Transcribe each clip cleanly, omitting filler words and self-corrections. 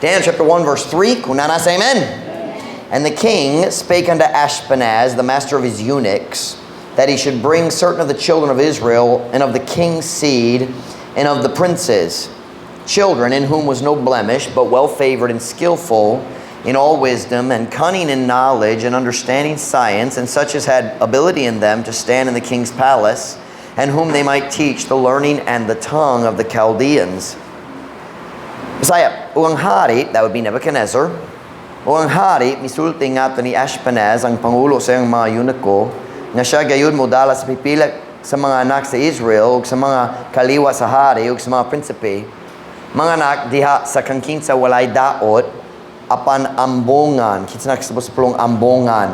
Daniel chapter 1 verse 3. Kung nanasa, amen. And the king spake unto Ashpenaz, the master of his eunuchs, that he should bring certain of the children of Israel, and of the king's seed, and of the princes, children in whom was no blemish, but well favored and skillful in all wisdom, and cunning in knowledge, and understanding science, and such as had ability in them to stand in the king's palace, and whom they might teach the learning and the tongue of the Chaldeans. Messiah, o ang hari, that would be Nebuchadnezzar, o ang hari, misulti nga ito ni Ashpenaz, ang pangulo sa iyong mga eunuko, nga siya gayud mo dala sa pipila sa mga anak sa Israel, o sa mga kaliwa sa hari, o sa mga prinsipe, mga anak diha sa kangkinsa walay daot, apan ambongan. Kita nakasabot sa pulong ambongan.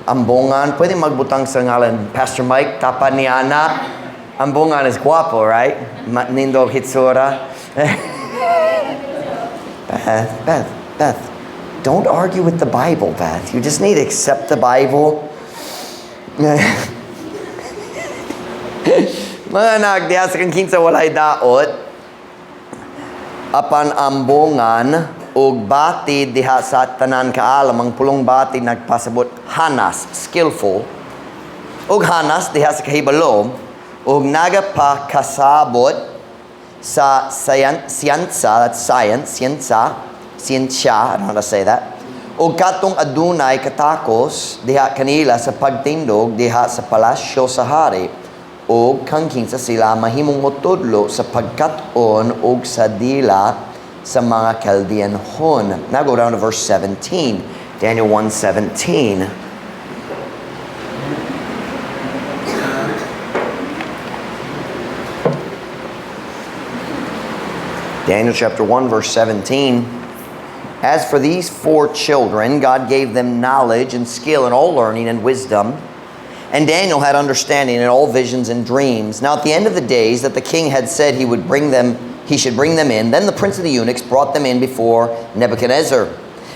Ambongan, pwede magbutang sa ngalan, Pastor Mike, tapan ni Ana. Ambongan is guapo, right? Nindo hitsura. Beth. Don't argue with the Bible, Beth. You just need to accept the Bible. Mga anak, diha sa kangkinsa walay daot, apan ambongan, ug batid diha sa tanan kaalam, ang pulong batid nagpasabot hanas, skillful, ug hanas diha sa kahibalo, ug nagapakasabot sa siyansa, that's science, siyensya, I don't know how to say that, ug katong adunay katakos diha kanila sa pagtindog diha sa palasyo sa hari, ug kangkinsa sila mahimong motudlo sa pagkat-on ug sa dila sa mga Chaldeanhon. Now go down to verse 17. Daniel 1:17. Daniel chapter 1 verse 17. As for these 4 children, God gave them knowledge and skill in all learning and wisdom. And Daniel had understanding in all visions and dreams. Now at the end of the days that the king had said he should bring them in, then the prince of the eunuchs brought them in before Nebuchadnezzar.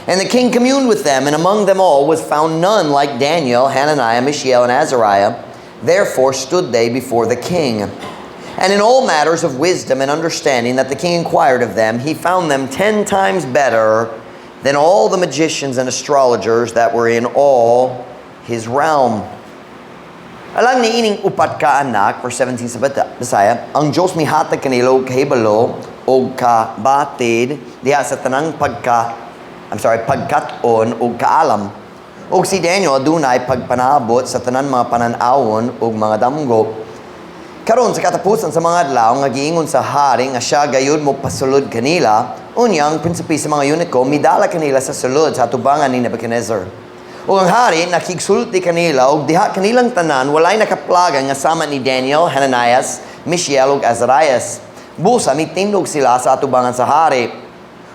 And the king communed with them, and among them all was found none like Daniel, Hananiah, Mishael, and Azariah. Therefore stood they before the king. And in all matters of wisdom and understanding that the king inquired of them, he found them 10 times better than all the magicians and astrologers that were in all his realm. Alang ni ining upat ka anak, verse 17 sa Bisaya, ang Diyos mihatag kanila og kahibalo og kabatid diha sa tanang pagkat-on og kaalam. Og si Daniel adunay pagpanabot sa tanan mga panan-awon og mga damgo. Karon sa katapusan sa mga adlaw nga giingon sa hari nga siya gayud mo pasulod kanila, unyang prinsipe sa mga eunuko midala kanila sa sulod sa atubangan ni Nebuchadnezzar. O ang hari nakigsulti kanila og diha kanilang tanan walay nakaplaga nga sama ni Daniel, Hananias, Mishael ug Azarias. Busa mitindog sila sa atubangan sa hari.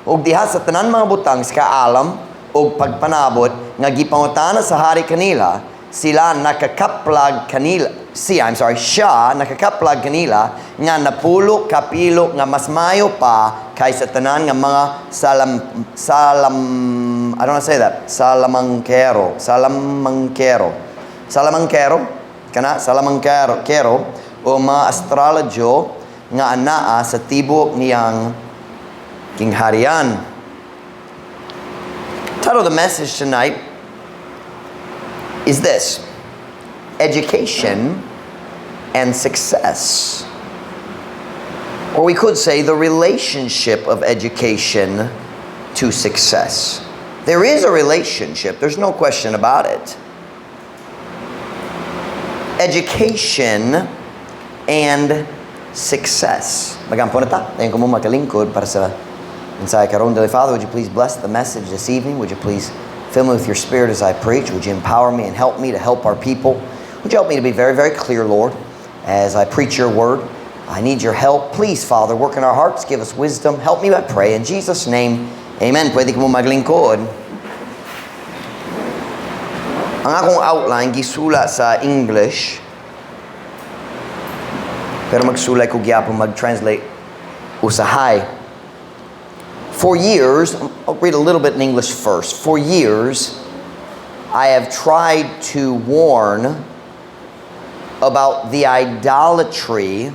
Og diha sa tanan mga butang sa kaalam og pagpanabot nga gipangutana sa hari kanila, siya nakakaplag kanila nga napulo kapilo nga mas mayo pa kaysa tanan nga mga I don't know how to say that. Salamangkero. O mga astrologyo nga anaa sa tibok niyang kingharian. Title of the message tonight is this: Education and Success. Or we could say the relationship of education to success. There is a relationship, there's no question about it. Education and success. Magampo na ta. Ngayon ko mo makalingkod para sa mensahe karon. Father, would you please bless the message this evening? Would you please fill me with your spirit as I preach? Would you empower me and help me to help our people? Would you help me to be very, very clear, Lord, as I preach your word? I need your help. Please, Father, work in our hearts. Give us wisdom. Help me, I pray. In Jesus' name, amen. Pwede ka mo maglingkod. Ang akong outline, gisula sa English. Pero magsulay ko gyapon mag-translate usahay. For years, I'll read a little bit in English first. For years, I have tried to warn about the idolatry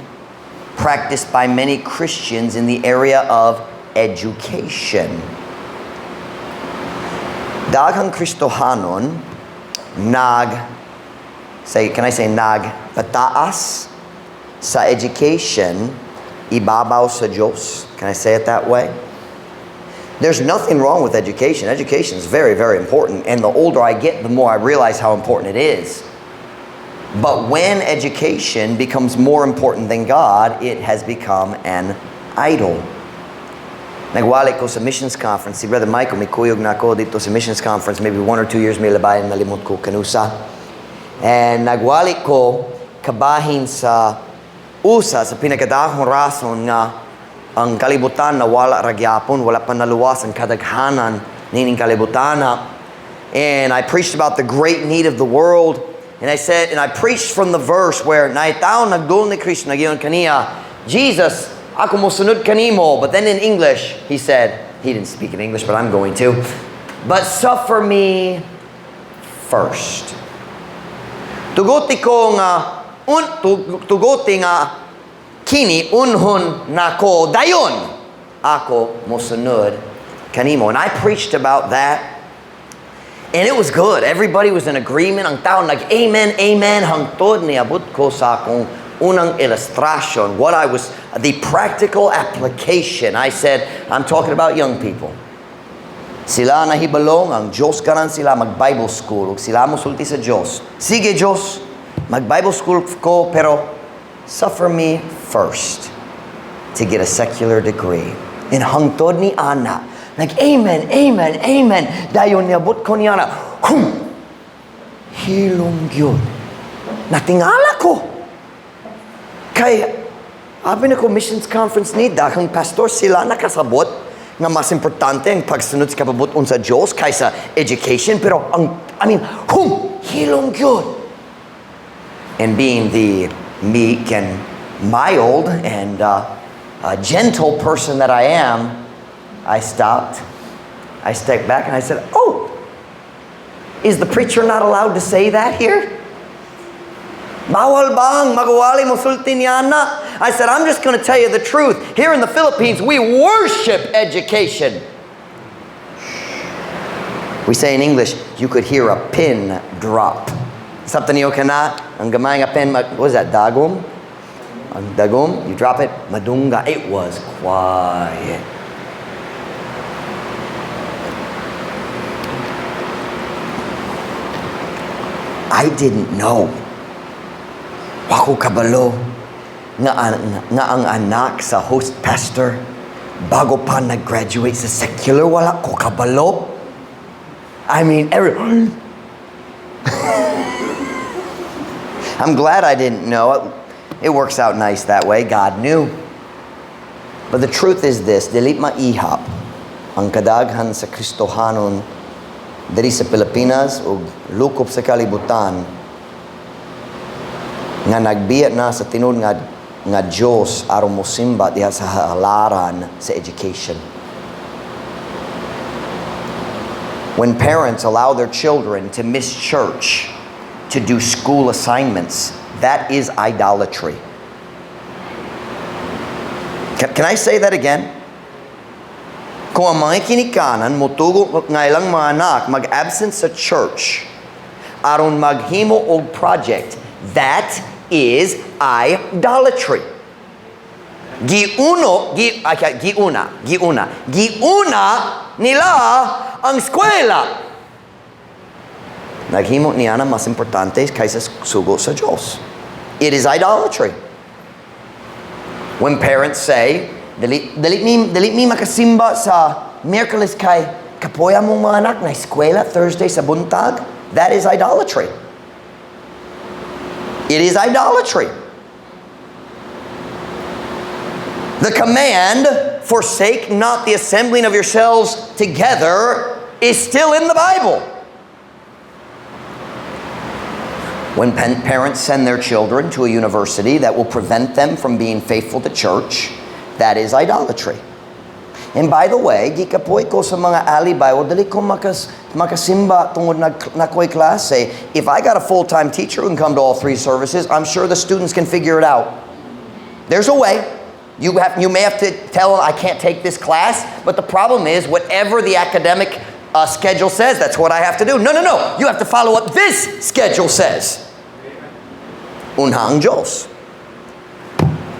practiced by many Christians in the area of education. Daghang Kristohanon nagpataas sa education ibabaw sa Diyos. Can I say it that way? There's nothing wrong with education. Education is very, very important. And the older I get, the more I realize how important it is. But when education becomes more important than God, it has become an idol. Nagwali ko sa missions conference. Si Brother Michael, may kuyog na ako dito sa missions conference. Maybe 1 or 2 years may labayan, malimot ko kanusa. And nagwali ko kabahin sa usa sa pinakadahong rason nga ang kalibutan na wala ragyapon, wala pa naluwas ang kadaghanan nining kalibutana. And I preached about the great need of the world. And I preached from the verse where naitaon nagdul ni Kristo nagyon kaniya, Jesus, ako mosunod kanimo. But then in English, he said, he didn't speak in English, but I'm going to. But suffer me first. Tuguti ko nga, tuguti nga, kini unhon nako dayon ako mosunod kanimo. And I preached about that. And it was good. Everybody was in agreement. Ang tao nag-amen, amen. Hangtod niabot ko sa akong unang illustration. The practical application. I said, I'm talking about young people. Sila nahibalong, ang Diyos kanan sila mag-Bible school. Ug sila musulti sa Diyos. Sige Diyos, mag-Bible school ko, pero suffer me first to get a secular degree. And hangtod ni Ana, amen, amen, amen. Dayon niabot ko niya na, hilong yun. Natingala ko. Kaya, abi na ko missions conference ni, dakang pastor sila nakasabot nga mas importante ang pagsunod sa kapabuton sa Diyos kaysa education. Pero, hilong yun. And being the meek and mild and gentle person that I am, I stopped. I stepped back and I said, oh, is the preacher not allowed to say that here? Bawal bang magwali musulti niyana? I said, I'm just going to tell you the truth. Here in the Philippines, we worship education. We say in English, you could hear a pin drop. Something niyo kana, ang gamay nga pin, what was that, dagom? Ang dagom, you drop it, madunga. It was quiet. I didn't know. Wako kabalo nga ang anak sa host pastor bago pa nag-graduate sa secular, wala ko kabalo. I mean, I'm glad I didn't know. It works out nice that way. God knew. But the truth is this, dili maihap ang kadaghan sa Kristohanon diri sa Pilipinas o lukop sa kalibutan nga nagbiya na sa tinud nga Diyos aron mosimba diha sa halaran sa education. When parents allow their children to miss church to do school assignments, that is idolatry. Can I say that again? Kung ang mga kinikanan, mutugo nga ilang mga anak mag-absent sa church aron maghimo og project, that is idolatry. Giuna nila ang eskwela. Naghimo niya na mas importante kaysa sugo sa Diyos. It is idolatry. When parents say, Dali mi makasimba sa Miyerkules kay kapoya mong mga anak na eskwela Thursday sa buntag. That is idolatry. It is idolatry. The command, forsake not the assembling of yourselves together, is still in the Bible. When parents send their children to a university that will prevent them from being faithful to church, that is idolatry. And by the way, gikapoy ko sa mga alibay, o dali ko makasimba tungod na ko'y klase. If I got a full-time teacher who can come to all 3 services, I'm sure the students can figure it out. There's a way. You may have to tell them, I can't take this class, but the problem is, whatever the academic schedule says, that's what I have to do. No. You have to follow what this schedule says. Unha ang Diyos.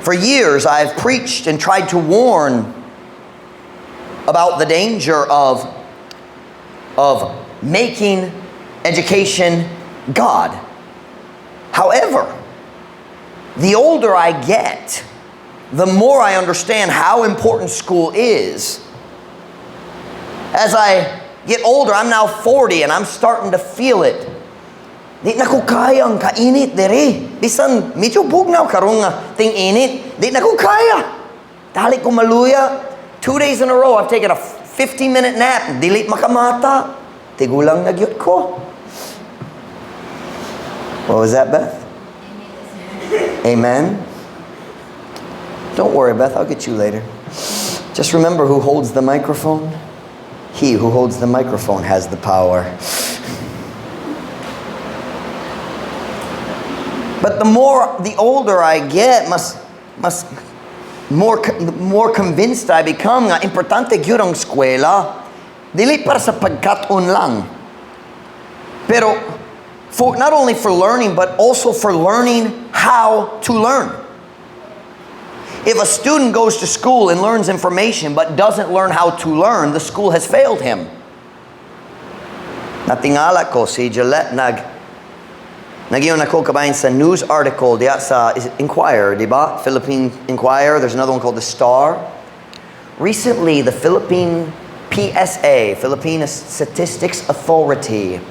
For years, I've preached and tried to warn about the danger of making education God. However, the older I get, the more I understand how important school is. As I get older, I'm now 40 and I'm starting to feel it. Di na ko kaya ang kainit dere. Bisan medyo bugnaw karong ting init. Di na ko kaya. Dali ko maluya. 2 days in a row, I've taken a 15-minute nap. Dilit makamata. Tigulang nagyot ko. What was that, Beth? Amen. Don't worry, Beth, I'll get you later. Just remember who holds the microphone. He who holds the microphone has the power. But the older I get, more convinced I become nga importante gyud ang eskwela. Dili para sa pagkaton lang. Pero not only for learning, but also for learning how to learn. If a student goes to school and learns information but doesn't learn how to learn, the school has failed him. Natingala ko si Gillette Nagyon ako kabayan sa news article diya sa Inquirer, di ba? Philippine Inquirer. There's another one called The Star. Recently, the Philippine PSA, Philippine Statistics Authority,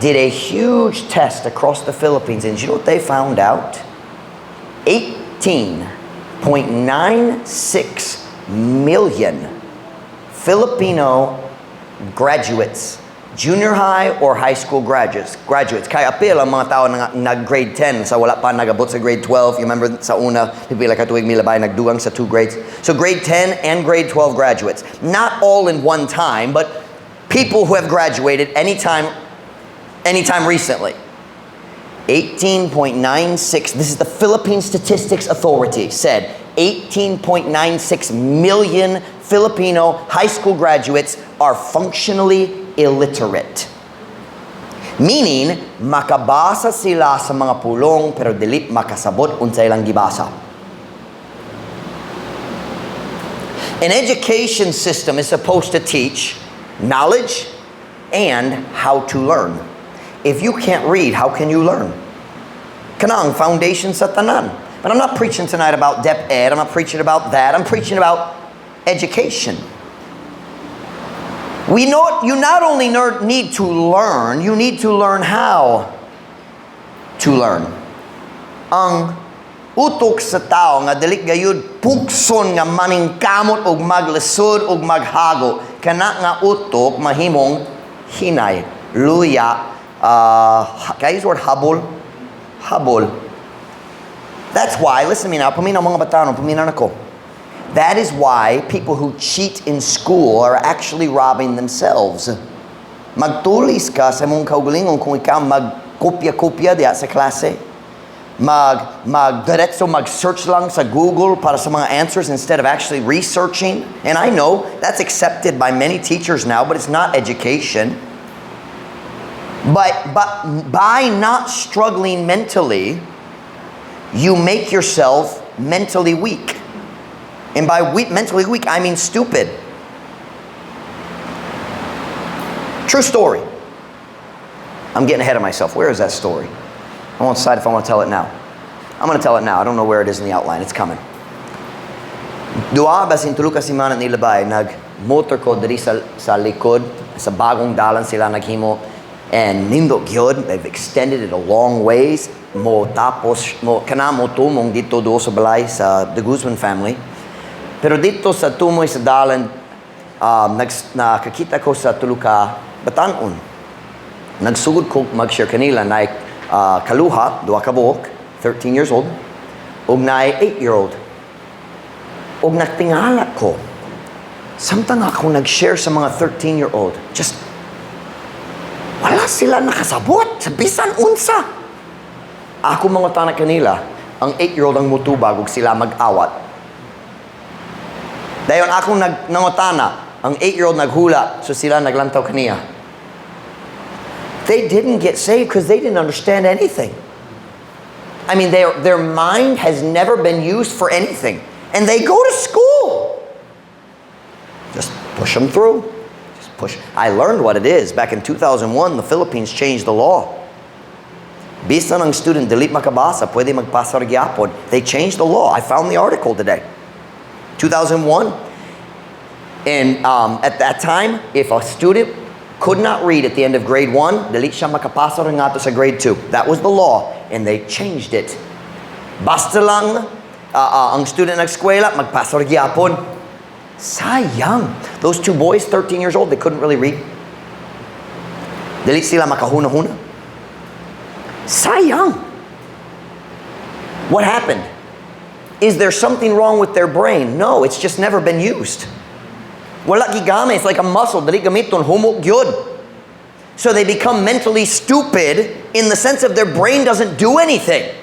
did a huge test across the Philippines, and you know what they found out? 18.96 million Filipino graduates, junior high or high school graduates. Kaya apil ang mga tao na grade 10 sa wala pa nagabot sa grade 12. You remember sa una, pipila ka tuwing milabay nagdugang sa 2 grades. So grade 10 and grade 12 graduates. Not all in one time, but people who have graduated anytime recently. 18.96, this is the Philippine Statistics Authority, said 18.96 million Filipino high school graduates are functionally illiterate. Meaning, makabasa sila sa mga pulong pero dili makasabot unsay lang gibasa. An education system is supposed to teach knowledge and how to learn. If you can't read, how can you learn? Kanang foundation sa tanan. But I'm not preaching tonight about DepEd. I'm not preaching about that. I'm preaching about education. You not only need to learn, you need to learn how to learn. Ang utok sa tao nga dili gayud pugson nga maningkamot og maglisod og maghago, kana nga utok mahimong hinay, luya, can I use the word habol? Habol. That's why, listen to me now, paminaw mga batanon, paminaw ako. That is why people who cheat in school are actually robbing themselves. Magtulis ka sa mong kaugalingon kung ikaw magkopya-kopya diya sa klase. Mag-search lang sa Google para sa mga answers instead of actually researching. And I know that's accepted by many teachers now, but it's not education. But by not struggling mentally, you make yourself mentally weak. And by mentally weak, I mean stupid. True story. I'm getting ahead of myself. Where is that story? I won't decide if I want to tell it now. I'm going to tell it now. I don't know where it is in the outline. It's coming. Dua basin tuluka si mana nilabay nag-motor ko diri sa likod sa bagong dalan sila naghimo. And nindot gyud, they've extended it a long ways. Kanamo tumong dito do sa balay sa the Guzman family. Pero dito sa tumoy sa dalan, nakakita ko sa tuluka batanon. Nagsugod ko mag-share kanila na kaluha, duwa ka buok, 13 years old, ug na 8-year-old. Ug nagtingala ko, samtang ako nag-share sa mga 13-year-old, just wala sila nakasabot sa bisan unsa. Ako mga tanak kanila, ang 8-year-old ang mutubag ug sila mag-awat. Dayon akong nangotana, ang 8-year-old naghula, so sila naglantaw kaniya. They didn't get saved because they didn't understand anything. I mean, their mind has never been used for anything. And they go to school. Just push them through. Just push. I learned what it is. Back in 2001, the Philippines changed the law. Bisa ng student, dili makabasa, pwede magpasar gyapon. They changed the law. I found the article today. 2001. And at that time, if a student could not read at the end of grade 1, dili siya makapasar nga to sa grade 2. That was the law. And they changed it. Basta lang ang student nag-eskwela, magpasar gyapon. Sayang. Those 2 boys, 13 years old, they couldn't really read. Dili sila makahuna-huna. Sayang. What happened? Is there something wrong with their brain? No, it's just never been used. Wala gigame, it's like a muscle. Dili gamiton, humok gyud. So they become mentally stupid in the sense of their brain doesn't do anything.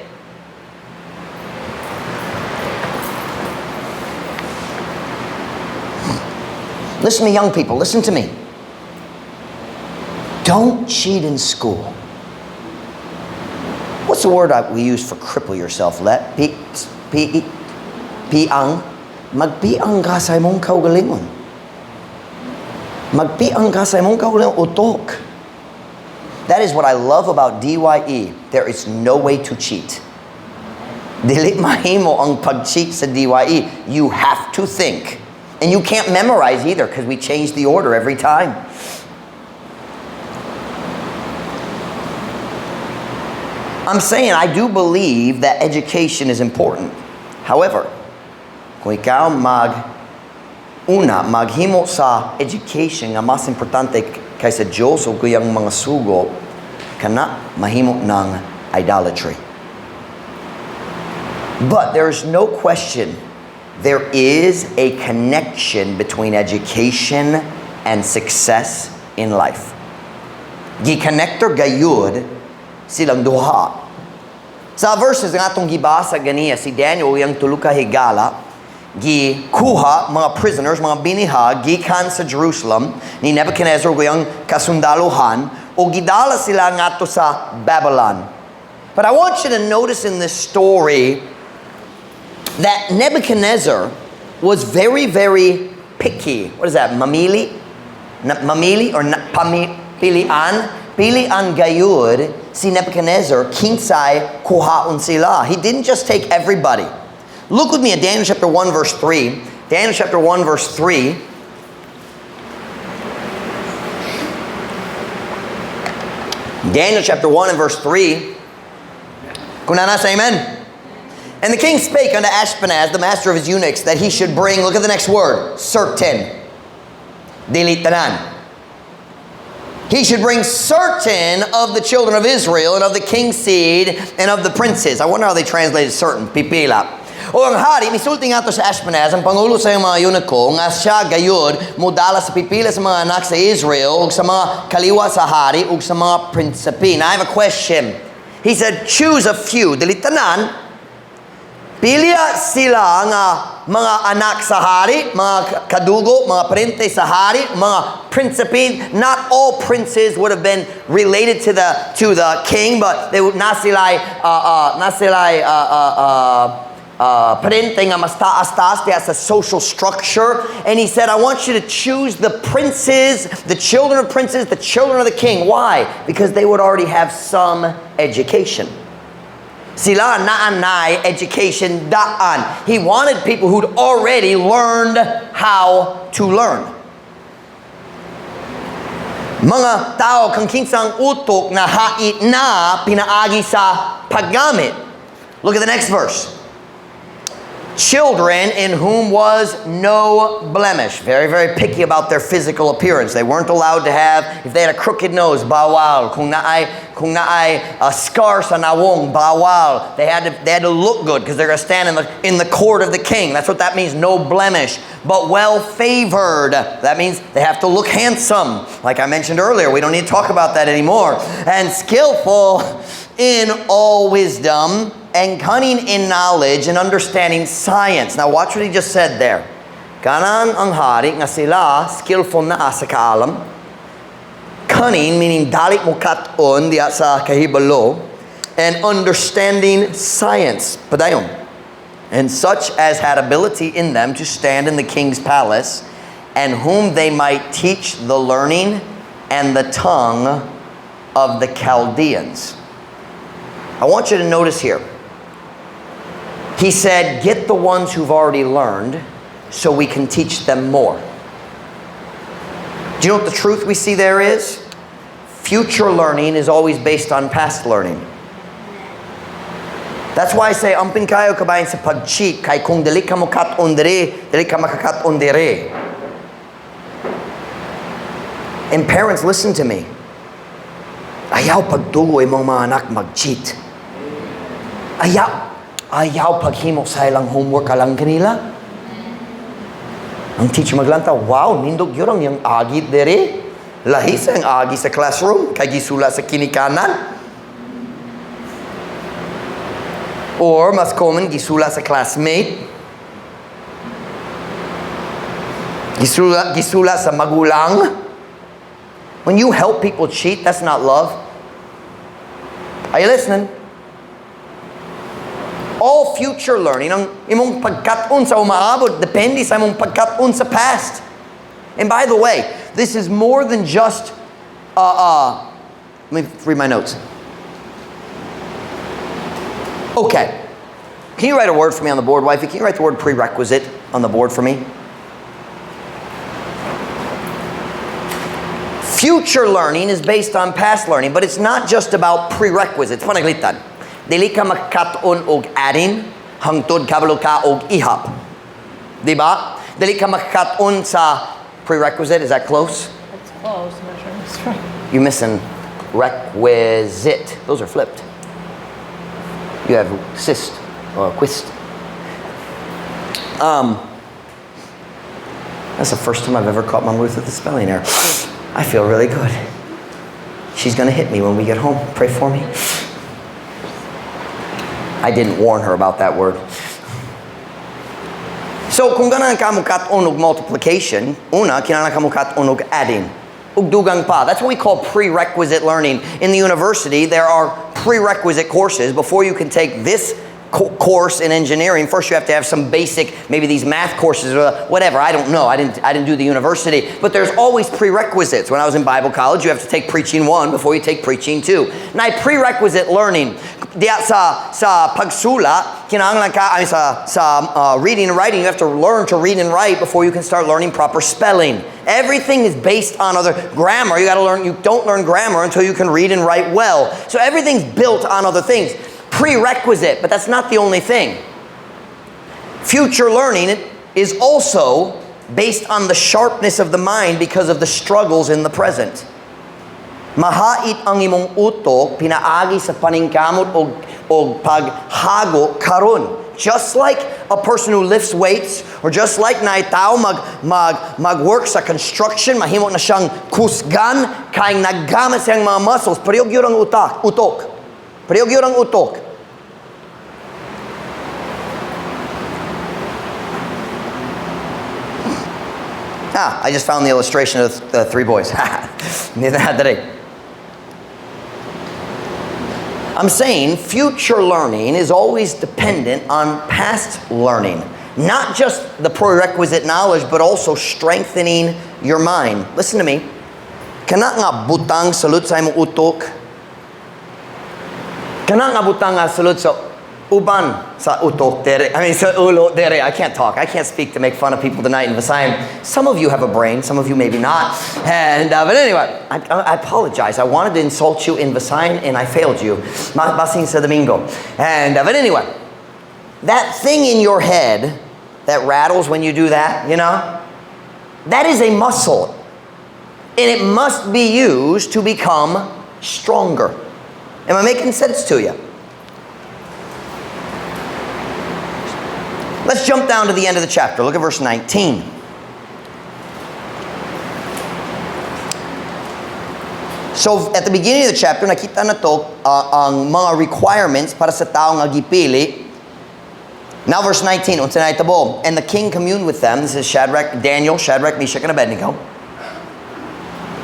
Listen to me, young people, listen to me. Don't cheat in school. What's the word we use for cripple yourself? Piang. Magpiang ka sa imong kaugalingon. Magpiang ka sa imong kaugalingon, utok. That is what I love about DYE. There is no way to cheat. Dili mahimo ang pag-cheat sa DYE. You have to think. And you can't memorize either because we change the order every time. I'm saying I do believe that education is important. However, kung ikaw maghimo sa education nga mas importante kaysa Diyos o kuyang mga sugo, kana mahimo ng idolatry. But there's no question there is a connection between education and success in life. Gi-connector gayud silang duha. Sa verses nga atong gibasa ganiya, si Daniel yang tulo ka higala, gikuha mga prisoners, mga binihag, gikan sa Jerusalem, ni Nebuchadnezzar guyang kasundaluhan, o gidala sila ngato sa Babylon. But I want you to notice in this story that Nebuchadnezzar was very, very picky. What is that? Mamili? Mamili or pilian? Pilian gayud si Nebuchadnezzar kinsay kuhaon sila. He didn't just take everybody. Look with me at Daniel chapter 1 verse 3. Daniel chapter 1 verse 3. Daniel chapter 1 and verse 3. Kunana say amen. And the king spake unto Ashpenaz, the master of his eunuchs, that he should bring, look at the next word, certain. Dilitanan. He should bring certain of the children of Israel and of the king's seed and of the princes. I wonder how they translated certain. Pipila. O ang hari, misulti nga to sa Ashpenaz, ang pangulo sa mga eunuch ko, nga siya gayud, mudala sa pipila sa mga anak sa Israel, ug sa mga kaliwa sa hari, ug sa mga prinsipi. Now I have a question. He said, choose a few. Dilitanan. Pilya sila nga mga anak sa hari, mga kadugo, mga prente sa hari, mga prinsipi. Not all princes would have been related to the king, but they would not sila'y prente nga mas taas-taas. That's a social structure. And he said, I want you to choose the princes, the children of princes, the children of the king. Why? Because they would already have some education. Sila naanay education daan. He wanted people who'd already learned how to learn. Mga tao kang kinsang utok na hait na pinaagi sa paggamit. Look at the next verse. Children in whom was no blemish. Very, very picky about their physical appearance. They weren't allowed to have, if they had a crooked nose, bawal. Kung naay a scar sa nawong, bawal. They had to look good because they're going to stand in the court of the king. That's what that means, no blemish. But well-favored. That means they have to look handsome. Like I mentioned earlier, we don't need to talk about that anymore. And skillful in all wisdom and cunning in knowledge and understanding science. Now watch what he just said there. Kanan ang hari nga sila skillful na sa kaalam. Cunning, meaning dali mo kat-on diya sa kahibalo. And understanding science, padayon. And such as had ability in them to stand in the king's palace, and whom they might teach the learning and the tongue of the Chaldeans. I want you to notice here. He said, get the ones who've already learned so we can teach them more. Do you know what the truth we see there is? Future learning is always based on past learning. That's why I say, ampin kayo kabayan sa pag-cheat, kay kung dili ka mo kat-on diri, dili ka makakat-on diri. And parents, listen to me. Ayaw pagtugo imong mga anak mag-cheat. Ayaw paghimo sa ilang homework alang kanila. Ang teacher maglanta, wow, nindog yun yung agi dere. Lahi sa yung agi sa classroom, kay gisula sa kinikanan. Or, mas common, gisula sa classmate. Gisula sa magulang. When you help people cheat, that's not love. Are you listening? All future learning, ang imong pagkat-on sa umaabot, depende sa imong pagkat-on sa past. And by the way, this is more than just, let me read my notes. Okay. Can you write a word for me on the board, wifey? Can you write the word prerequisite on the board for me? Future learning is based on past learning, but it's not just about prerequisites. Panaglitan. Dili ka makakat-on og adin, hangtod kabalo ka og ihap. Diba? Dili ka makakat-on sa prerequisite. Is that close? It's close. I'm not sure it's right. You're missing requisite. Those are flipped. You have cyst or quist. That's the first time I've ever caught Mom Ruth with a spelling error. I feel really good. She's going to hit me when we get home. Pray for me. I didn't warn her about that word. So, kung ganang ka mo kat-on og multiplication, una, kinahanglan ka mo kat-on og adding. Ug dugang pa. That's what we call prerequisite learning. In the university, there are prerequisite courses. Before you can take this course in engineering, first you have to have some basic, maybe these math courses or whatever. I don't know. I didn't do the university. But there's always prerequisites. When I was in Bible college, you have to take preaching 1 before you take preaching 2. Now, prerequisite learning, diya sa pagsula, kinahanglan ka, sa reading and writing, you have to learn to read and write before you can start learning proper spelling. Everything is based on other grammar. You don't learn grammar until you can read and write well. So everything's built on other things. Prerequisite, but that's not the only thing. Future learning is also based on the sharpness of the mind because of the struggles in the present. Mahait ang imong utok pinaagi sa paningkamot og paghago karon. Just like a person who lifts weights, or just like na tao mag-work sa construction, mahimo na siyang kusgan kay naggamit siyang mga muscles. Parehog yun ang utok. Parehog yun ang utok. I just found the illustration of the 3 boys. I'm saying future learning is always dependent on past learning. Not just the prerequisite knowledge, but also strengthening your mind. Listen to me. Kana nga butang salud sa imong utok. Kana nga butang nga salud sa uban sa utok dere. Sa ulo dere. I can't talk. I can't speak to make fun of people tonight in Visayas. Some of you have a brain. Some of you maybe not. And but anyway, I apologize. I wanted to insult you in Visayas and I failed you. Basing sa Domingo. And but anyway, that thing in your head that rattles when you do that, you know, that is a muscle. And it must be used to become stronger. Am I making sense to you? Let's jump down to the end of the chapter. Look at verse 19. So, at the beginning of the chapter, nakita na to ang mga requirements para sa taong agipili. Now verse 19, and the king communed with them. This is Daniel, Shadrach, Meshach, and Abednego.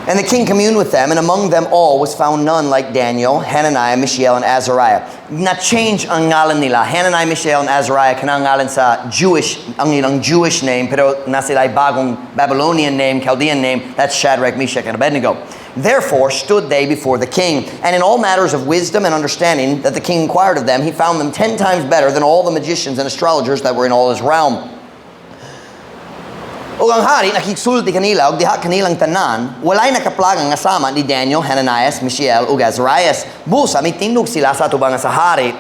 And the king communed with them, and among them all was found none like Daniel, Hananiah, Mishael, and Azariah. Na-change ang ngalan nila. Hananiah, Mishael, and Azariah kanang ngalan sa Jewish, ang ilang Jewish name, pero na sila bagong Babylonian name, Chaldean name. That's Shadrach, Meshach, and Abednego. Therefore stood they before the king, and in all matters of wisdom and understanding that the king inquired of them, he found them 10 times better than all the magicians and astrologers that were in all his realm. O ang hari nakiksulti kanila, o diha kanilang tanan, walay nakaplagang asama ni Daniel, Hananias, Mishael, ug Azarias. Busa, may tindog sila sa atubang sa hari.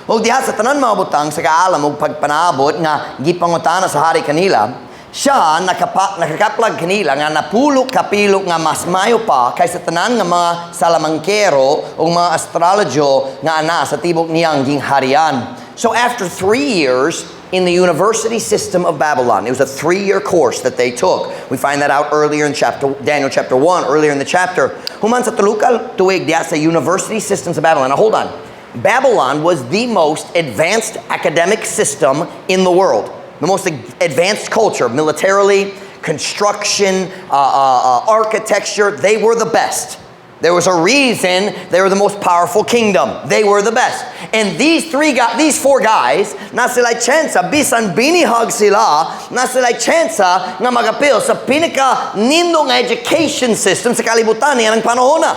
O diha sa tanan mga butang sa kaalam ug pagpanaabot nga gipangutana sa hari kanila, siya nakakaplag kanila nga napulo kapilo nga mas mayo pa kaysa tanan nga mga salamangkero o mga astrologyo nga ana sa tibok niyang gingharian. So after 3 years in the university system of Babylon, it was a 3-year course that they took. We find that out earlier in Daniel chapter 1, earlier in the chapter. Human sa tulukal tuig diya sa university systems of Babylon. Now hold on. Babylon was the most advanced academic system in the world. The most advanced culture, militarily, construction, architecture, they were the best. There was a reason they were the most powerful kingdom. They were the best. And these 4 guys, na sila tsansa, bisan binihag sila, na sila tsansa nga magapil sa pinaka nindong education system sa kalibutan niya ng panahon na.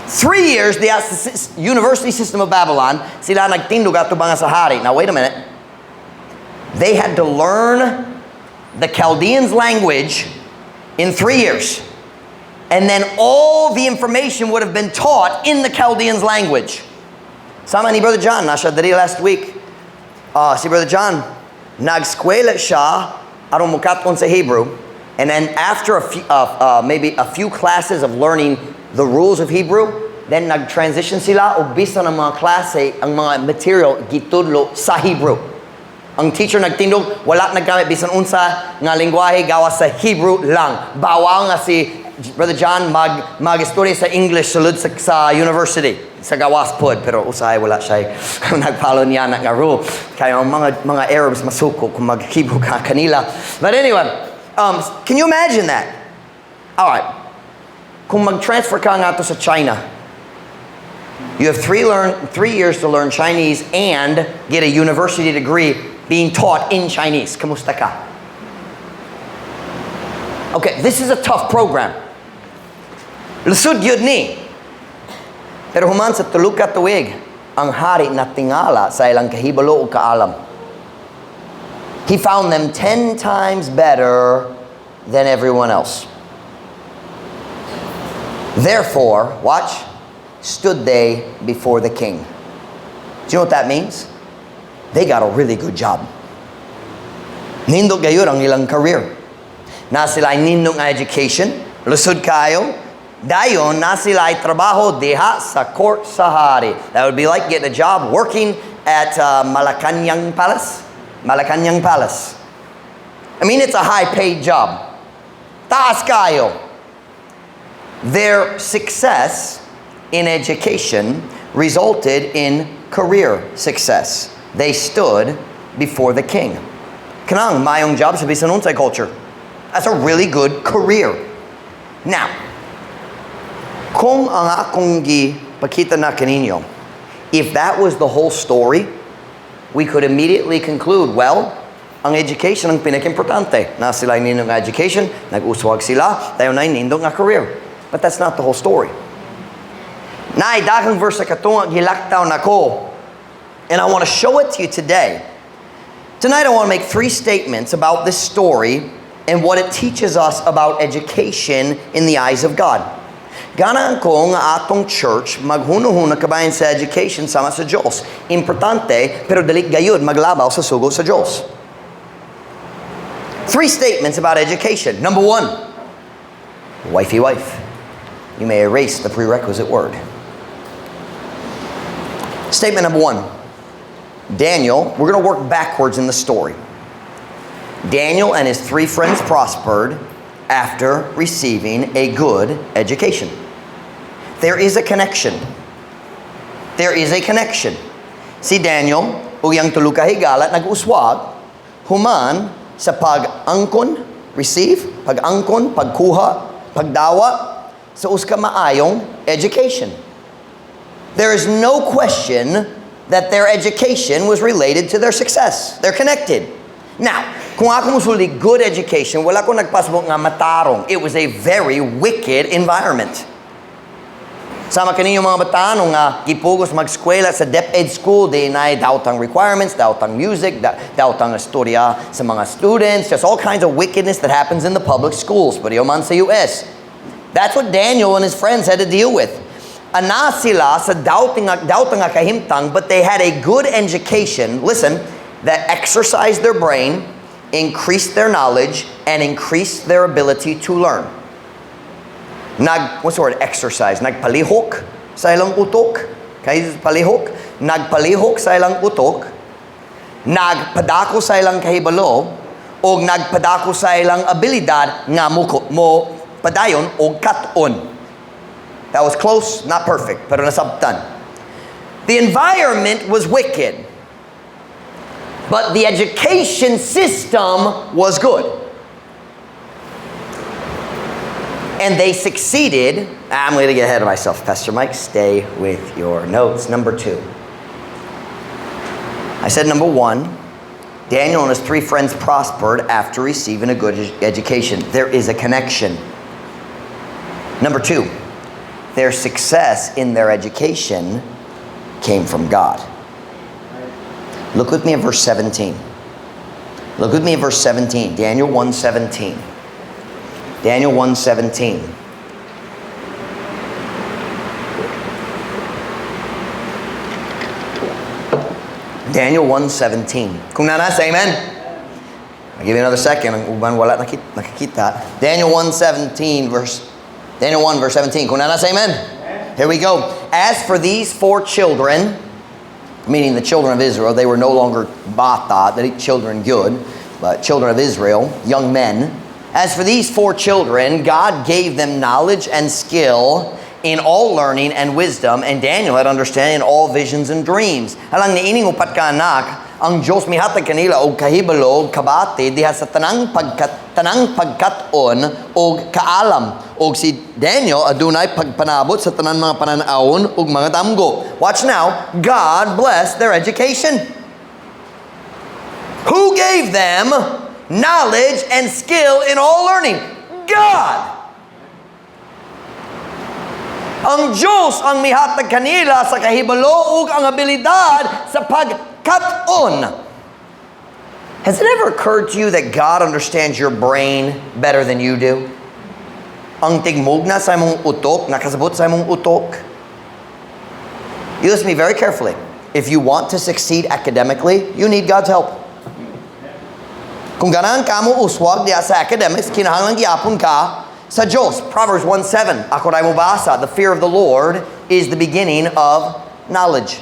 3 years, the university system of Babylon, sila nagtindog atubang sa hari. Now wait a minute. They had to learn the Chaldeans language in 3 years. And then all the information would have been taught in the Chaldeans language. Sama ni Brother John, nasa dari last week. Si Brother John, nagskwela siya aron mukaton sa Hebrew. And then after maybe a few classes of learning the rules of Hebrew, then nag-transition sila o bisa ng mga klase, ang mga material gitudlo sa Hebrew. Ang teacher nagtindog, wala naggamit bisan unsa nga lengguwahe gawas sa Hebrew lang. Bawal nga si Brother John mag-istorya sa English sulod sa university. Sa gawas pod, pero usay wala siya nag-follow niya na nga rule. Kaya ang mga Arabs masuko kung mag-Hebrew ka kanila. But anyway, can you imagine that? Alright, kung mag-transfer ka nga to sa China, you have 3 years to learn Chinese and get a university degree being taught in Chinese. Kamusta ka? Okay, this is a tough program. Lusod yun ni. Pero human sa tulog ka tuwig, ang hari na tingala sa ilang kahibalo o kaalam. He found them 10 times better than everyone else. Therefore, watch, stood they before the king. Do you know what that means? They got a really good job. Nindog gayon ang ilang career. Na sila nindong education, lusod kayo, dayon na sila trabaho diha sa court sa hari. That would be like getting a job working at Malacanang Palace. Malacanang Palace. I mean, it's a high-paid job. Taas kayo. Their success in education resulted in career success. They stood before the king. Kanang mayong job sa bisan unsay culture. That's a really good career. Now, kung ang akong gipakita na kaninyo, if that was the whole story, we could immediately conclude, well, ang education ang pinaka-importante. Na sila nindong education, nag-uswag sila, tayo na nindong nga career. But that's not the whole story. Nay, daghang verse sa katong gilaktaw nako. And I want to show it to you today. Tonight I want to make 3 statements about this story and what it teaches us about education in the eyes of God. Ganaan ko nga atong church maghuno-huno kabayan sa education sama sa Diyos. Importante, pero dali gayud maglabaw sa sugo sa Diyos. 3 statements about education. Number 1, wifey wife. You may erase the prerequisite word. Statement number 1. Daniel, we're going to work backwards in the story. Daniel and his 3 friends prospered after receiving a good education. There is a connection. There is a connection. Si Daniel, ug yang tulo ka higala nag-uswag human sa pag-angkon, receive, pag-angkon, pagkuha, pagdawa sa uska maayong education. There is no question that their education was related to their success. They're connected. Now, kung ako musulti good education, wala ko nagpasabot nga matarong. It was a very wicked environment. Sama kaninyo mga batano nga gipugos mag-eskwela sa DepEd school, di na daotang requirements, daotang music, daotang istorya sa mga students, just all kinds of wickedness that happens in the public schools, pati man sa US. That's what Daniel and his friends had to deal with. Ana sila sa daotang nga kahimtang, but they had a good education, listen, that exercised their brain, increased their knowledge, and increased their ability to learn. What's the word? Exercise. Nagpalihok sa ilang utok. Kaya palihok. Nagpalihok sa ilang utok. Nagpadako sa ilang kahibalo. O nagpadako sa ilang abilidad nga mo padayon o katon. That was close, not perfect, pero nasabtan. The environment was wicked. But the education system was good. And they succeeded. I'm going to get ahead of myself. Pastor Mike, stay with your notes. Number 2. I said number 1, Daniel and his 3 friends prospered after receiving a good education. There is a connection. Number 2, their success in their education came from God. Look with me at verse 17. Look with me at verse 17. Daniel 1:17. Daniel 1:17. Daniel 1:17. Kung nasa, amen? I'll give you another second. Ang uban wala nakikita. Daniel 1:17 Daniel 1 verse 17. Kung nasa, amen? Here we go. As for these 4 children, meaning the children of Israel, they were no longer bata, the children good, but children of Israel, young men. As for these 4 children, God gave them knowledge and skill in all learning and wisdom, and Daniel had understanding in all visions and dreams. Halang niining upat ka anak, ang Diyos mihatag kanila og kahibalo, kabati, diha sa tanang pagkaton og kaalam. Og si Daniel adunay pagpanabot sa tanan mga pananaon og mga damgo. Watch now, God blessed their education. Who gave them knowledge and skill in all learning? God. Ang Diyos ang mihatag kanila sa kahibalo ug ang abilidad sa pagkaton. Has it ever occurred to you that God understands your brain better than you do? Ang tigmugna sa imong utok, nakasabot sa imong utok. You listen to me very carefully. If you want to succeed academically, you need God's help. Kung ganahan ka mo uswag diya sa academics, kinahanglan gyapon ka sa Diyos. Proverbs 1:7. Ako ray mo basa, the fear of the Lord is the beginning of knowledge.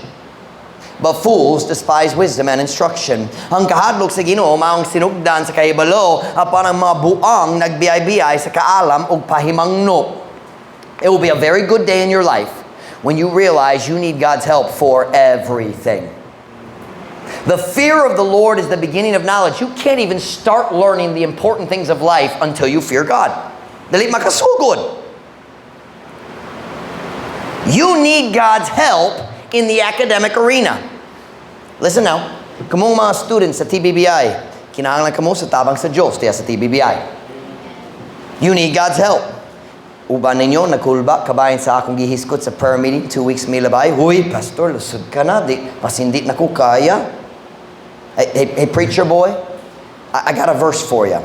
But fools despise wisdom and instruction. Ang kahadlok sa Ginoo maong sinugdan sa kahibalo apan ang mga buang nagbiyay-biyay sa kaalam ug pahimangno. It will be a very good day in your life when you realize you need God's help for everything. The fear of the Lord is the beginning of knowledge. You can't even start learning the important things of life until you fear God. Dali makasugod. You need God's help in the academic arena. Listen now. Kamong mga students sa TBBI, kinahanglan kamo sa tabang sa Diyos diya sa TBBI. You need God's help. Uban ninyo, nagkulba, kabayan sa akong gihiskot sa prayer meeting 2 weeks milabay. Huy, pastor, lusod ka na. Pasindit na ko kaya. Hey, preacher boy, I got a verse for you.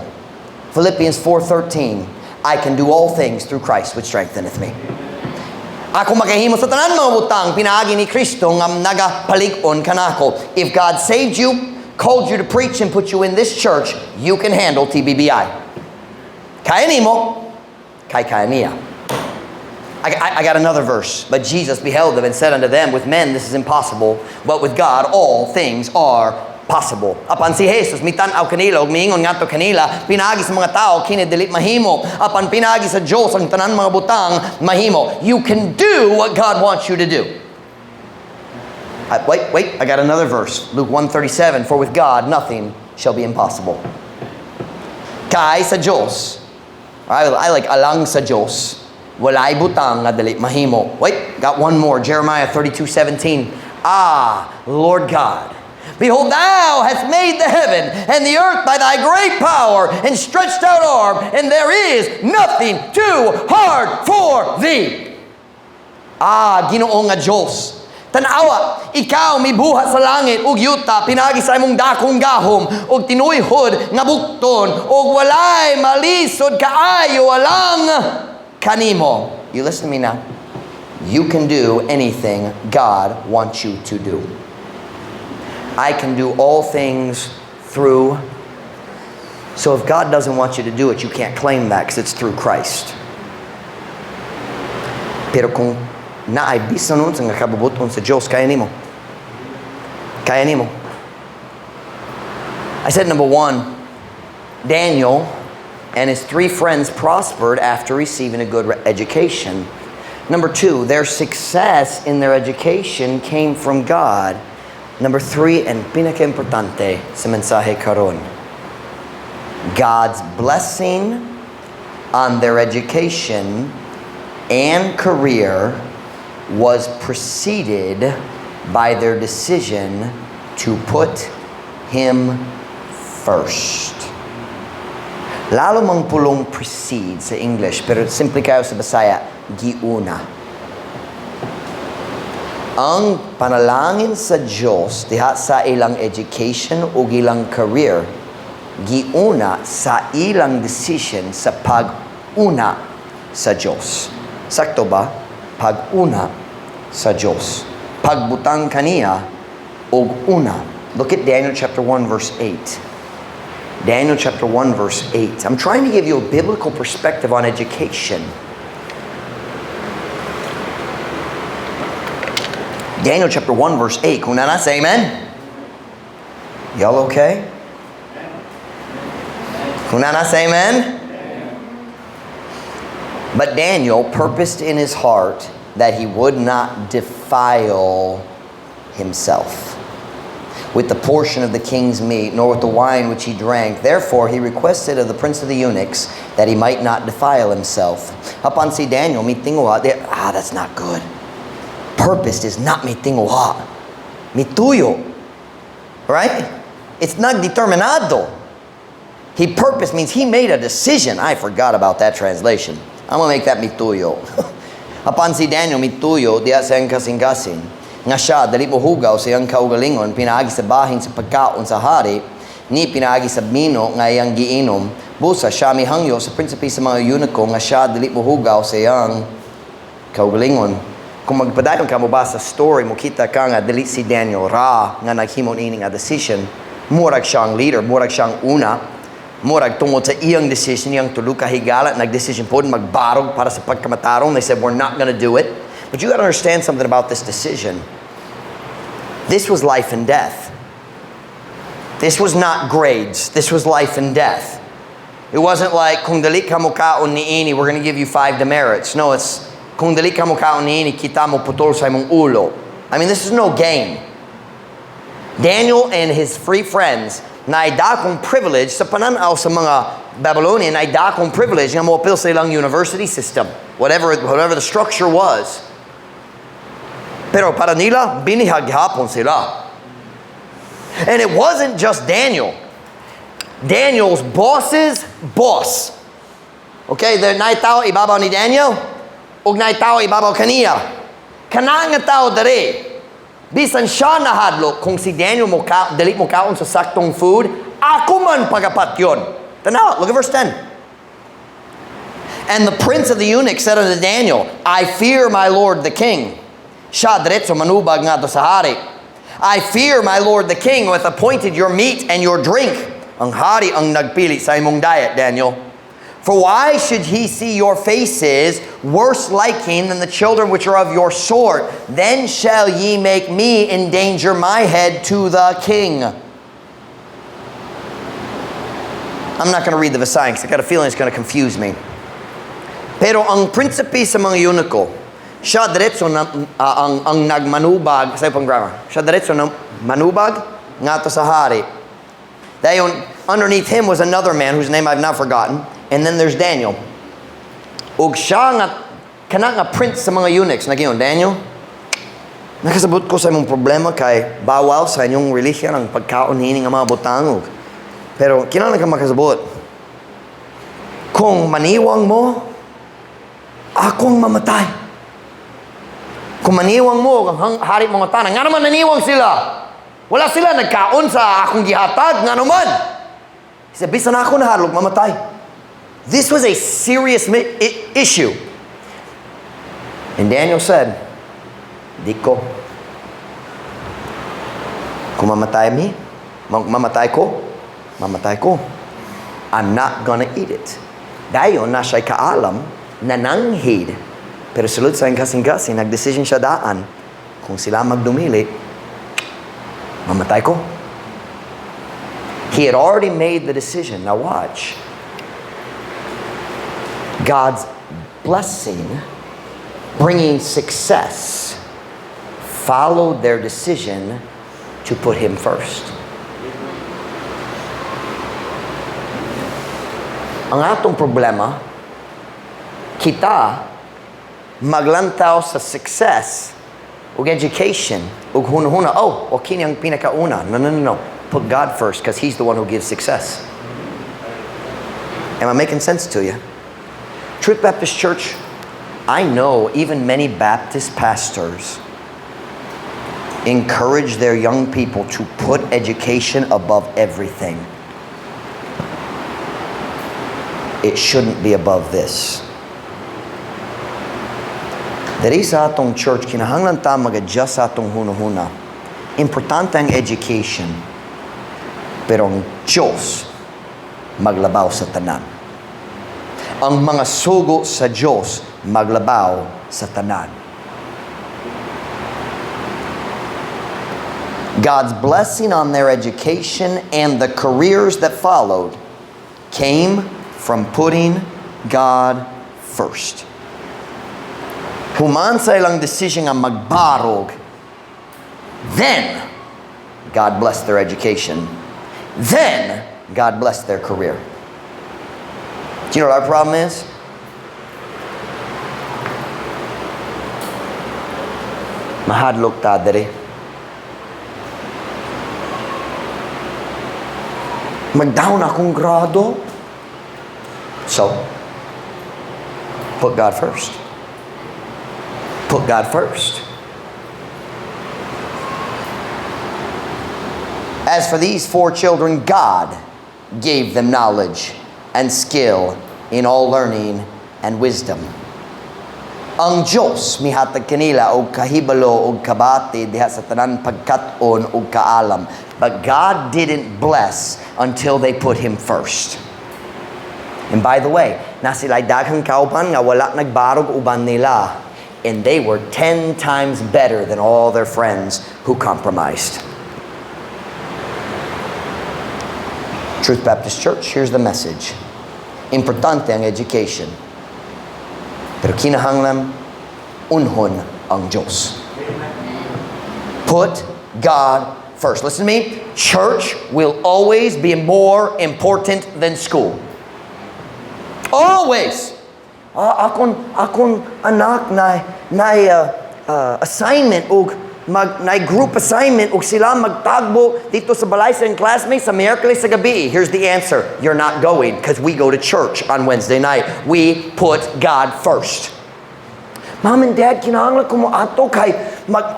Philippians 4:13. I can do all things through Christ which strengtheneth me. Ako makahimo sa tanan mga butang, pinaagi ni Kristo nga nagapalig-on kanako. If God saved you, called you to preach and put you in this church, you can handle TBBI. Kaya nimo, kaya niya. I got another verse. But Jesus beheld them and said unto them, with men this is impossible, but with God all things are possible. Apan si Jesus mitan-aw kanila ug miingon ngadto kanila, pinaagi sa mga tao kini dili mahimo. Apan pinaagi sa Dios ang tanan mga butang mahimo. You can do what God wants you to do. Wait, I got another verse. Luke 1:37, for with God nothing shall be impossible. Kay sa Diyos, I like alang sa Diyos, walay butang nga dili mahimo. Wait, got one more. Jeremiah 32:17. Lord God, behold, thou hast made the heaven and the earth by thy great power and stretched out arm, and there is nothing too hard for thee. Ginoo nga Diyos, tanawa, ikaw mibuhat sa langit ug yuta, pinagi sa imong dakong gahom ug tinuyhod nga bukton ug walay malisod kaayo alang kanimo. You listen to me now. You can do anything God wants you to do. I can do all things through. So if God doesn't want you to do it, you can't claim that because it's through Christ. Pero kung naay bisan sa nga kabubuton sa Diyos, kaya nimo. Kaya nimo. I said number 1, Daniel and his 3 friends prospered after receiving a good education. Number 2, their success in their education came from God. Number 3, and pinaka-importante sa mensahe karon, God's blessing on their education and career was preceded by their decision to put Him first. Lalo mang pulong precede sa English, pero simply kayo sa Bisaya, giuna. Ang panalangin sa Diyos diha sa ilang education o ilang career, giuna sa ilang decision sa pag-una sa Diyos. Sakto ba? Pag-una sa Diyos. Pagbutang kaniya og una. Look at Daniel chapter 1 verse 8. Daniel chapter 1 verse 8. I'm trying to give you a biblical perspective on education. Daniel chapter 1 verse 8. Kung nana, say amen. Y'all okay? Kung nana, say amen. But Daniel purposed in his heart that he would not defile himself with the portion of the king's meat, nor with the wine which he drank. Therefore he requested of the prince of the eunuchs that he might not defile himself. Upon si Daniel, mitinguha, that's not good. Purpose is not mitinguha. Mituyo. Right? It's nagdeterminado. He purposed means he made a decision. I forgot about that translation. I'm going to make that mituyo. Upon si Daniel, mituyo, diya sa kasing-kasing. Nga siya, dali mo hugaw sa iyang kaugalingon, pinaagi sa bahin sa pagkaon sa hari, ni pinaagi sa bino nga iyang giinom, busa siya mihangyo sa prinsipe sa mga eunuko, nga siya, dali mo hugaw sa iyang kaugalingon. Kung magpadayon ka mo ba sa story, mo kita ka nga, dali si Daniel ra, nga naghimon ini nga decision, murag siyang leader, murag siyang una, murag tungod sa iyang decision, iyang tulo kahigala, nag-decision po, magbarog para sa pagkamatarong. They said, we're not gonna do it. But you got to understand something about this decision. This was life and death. This was not grades. This was life and death. It wasn't like, kung dali ka mo kaon ni ini, we're going to give you 5 demerits. No, it's, kung dali ka mo kaon ni ini, kita mo putol sa imong ulo. I mean, this is no game. Daniel and his 3 friends, na idakong privilege sa pananaw sa mga Babylonian, idakong privilege nga mo appeal sa ilang university system. Whatever the structure was. Pero para nila, binihaghapon sila. And it wasn't just Daniel. Daniel's boss's boss. Okay, there naitaw ibabaw ni Daniel, ug naitaw ibabaw kaniya. Kana nga tao dere, bisan siya nahadlo, kung si Daniel dali mo kaon sa saktong food, ako man pagapat yun. Tanaw, look at verse 10. And the prince of the eunuchs said unto Daniel, I fear my lord the king. Siya diretso manubag nga to sa hari. I fear my lord the king who hath appointed your meat and your drink. Ang hari ang nagpili sa imong diet, Daniel. For why should he see your faces worse liking than the children which are of your sort? Then shall ye make me endanger my head to the king. I'm not going to read the Visayas because I got a feeling it's going to confuse me. Pero ang prinsipe sa mga eunuko, Siya diretso na ang nagmanubag sa ipang grammar. Siya diretso na manubag nga to sa hari. Dayon underneath him was another man whose name I've now forgotten, and then there's Daniel. Ug siya nga kana nga prince sa mga eunuchs nagiyon. Daniel, nakasabot ko sa imong problema kay bawal sa inyong relihiyon ang pagkaon hini nga mga butangog. Pero kinahanglan ka makasabot. Kung maniwang mo, akong mamatay. Kung maniwang mo, ang hari mga tanan, nga naman naniwang sila. Wala sila nagkaon sa akong gihatag, nga naman. He said, bisan ako nahalog, mamatay. This was a serious issue. And Daniel said, di ko. Kung mamatay ko. I'm not gonna eat it. Dayon na siya'y kaalam, nananghid. Pero sulod sa kasing-kasing, nag-decision siya daan. Kung sila magdumili, mamatay ko. He had already made the decision. Now watch. God's blessing, bringing success, followed their decision to put Him first. Ang atong problema, kita maglantaw sa success ug education ug hunahuna. O kini ang pinakauna. No. Put God first because He's the one who gives success. Am I making sense to you? Truth Baptist Church, I know even many Baptist pastors encourage their young people to put education above everything. It shouldn't be above this. Diri sa atong church, kinahanglan ta mag-adjust sa atong hunahuna. Importante ang education. Pero ang Diyos maglabaw sa tanan. Ang mga sugo sa Diyos maglabaw sa tanan. God's blessing on their education and the careers that followed came from putting God first. Human sa ilang decision nga magbarog, then God blessed their education. Then God blessed their career. Do you know what our problem is? Mahadlok ta diri. Magdown akong grado. So, put God first. Put God first. As for these 4 children, God gave them knowledge and skill in all learning and wisdom. Ang Diyos mihatag kanila og kahibalo og kabati diha sa tanan pagkat-on og kaalam. But God didn't bless until they put Him first. And by the way, na sila'y daghang kauban nga wala nagbarog uban nila. And they were 10 times better than all their friends who compromised. Truth Baptist Church, here's the message. Importante ang education. Pero kinahanglan unhon ang Diyos. Put God first. Listen to me. Church will always be more important than school. Always. Akong anak na assignment og na group assignment og sila magtagbo dito sa balay sa classmates sa Miyerkules sa gabi. Here's the answer. You're not going because we go to church on Wednesday night. We put God first. Mom and Dad, kinahanglan ko mo ato kay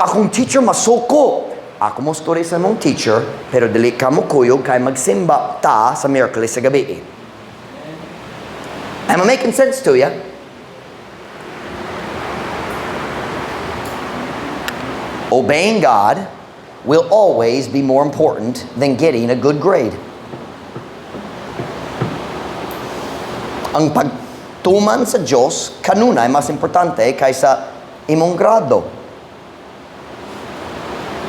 akong teacher masuko. Ako mo story sa mong teacher, pero dili ka mo kuyog kay magsimba ta sa Miyerkules sa gabi. Am I making sense to you? Obeying God will always be more important than getting a good grade. Ang pagtuman sa Diyos, kanunay mas importante kaysa imong grado.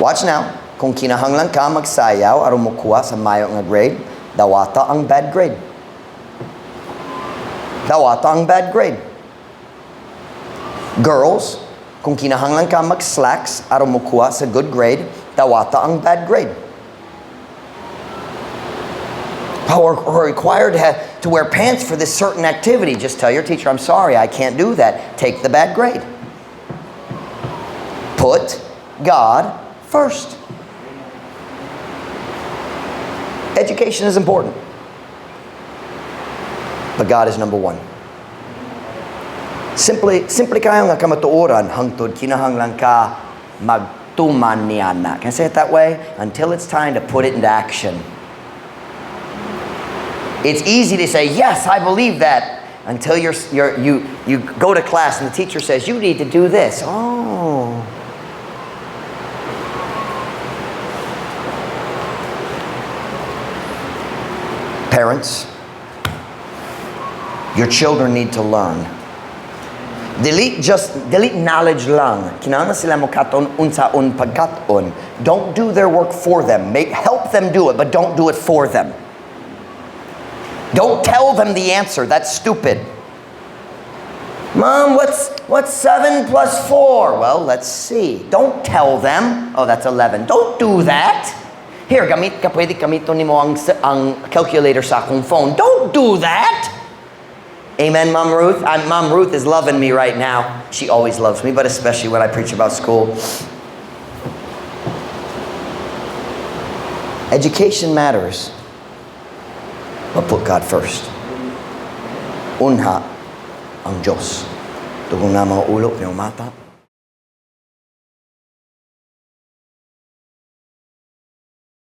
Watch now. Kung kinahanglan ka magsayaw aron mokuha sa mayo nga grade, dawata ang bad grade. Dawata ang bad grade. Girls, Kung kinahanglan ka mag-slacks aron mokuha sa good grade, dawata ang bad grade. Or required to wear pants for this certain activity. Just tell your teacher, I'm sorry, I can't do that. Take the bad grade. Put God first. Education is important. But God is number one. Simply kayo nga kamatuoran, hangtod kinahanglan ka magtuman niana. Can I say it that way? Until it's time to put it into action. It's easy to say, yes, I believe that, until you go to class and the teacher says, you need to do this. Oh. Parents, your children need to learn. Delete knowledge lang. Kinahanglan sila mo katon unsaon pagkaton. Don't do their work for them. Help them do it, but don't do it for them. Don't tell them the answer. That's stupid. Mom, what's 7 plus 4? Well, let's see. Don't tell them. Oh, that's 11. Don't do that. Here, pwede gamiton nimo ang calculator sa akong phone. Don't do that. Amen, Mom Ruth? Mom Ruth is loving me right now. She always loves me, but especially when I preach about school. Education matters. But put God first. Unha ang Diyos. Tugong na mga ulo, mata.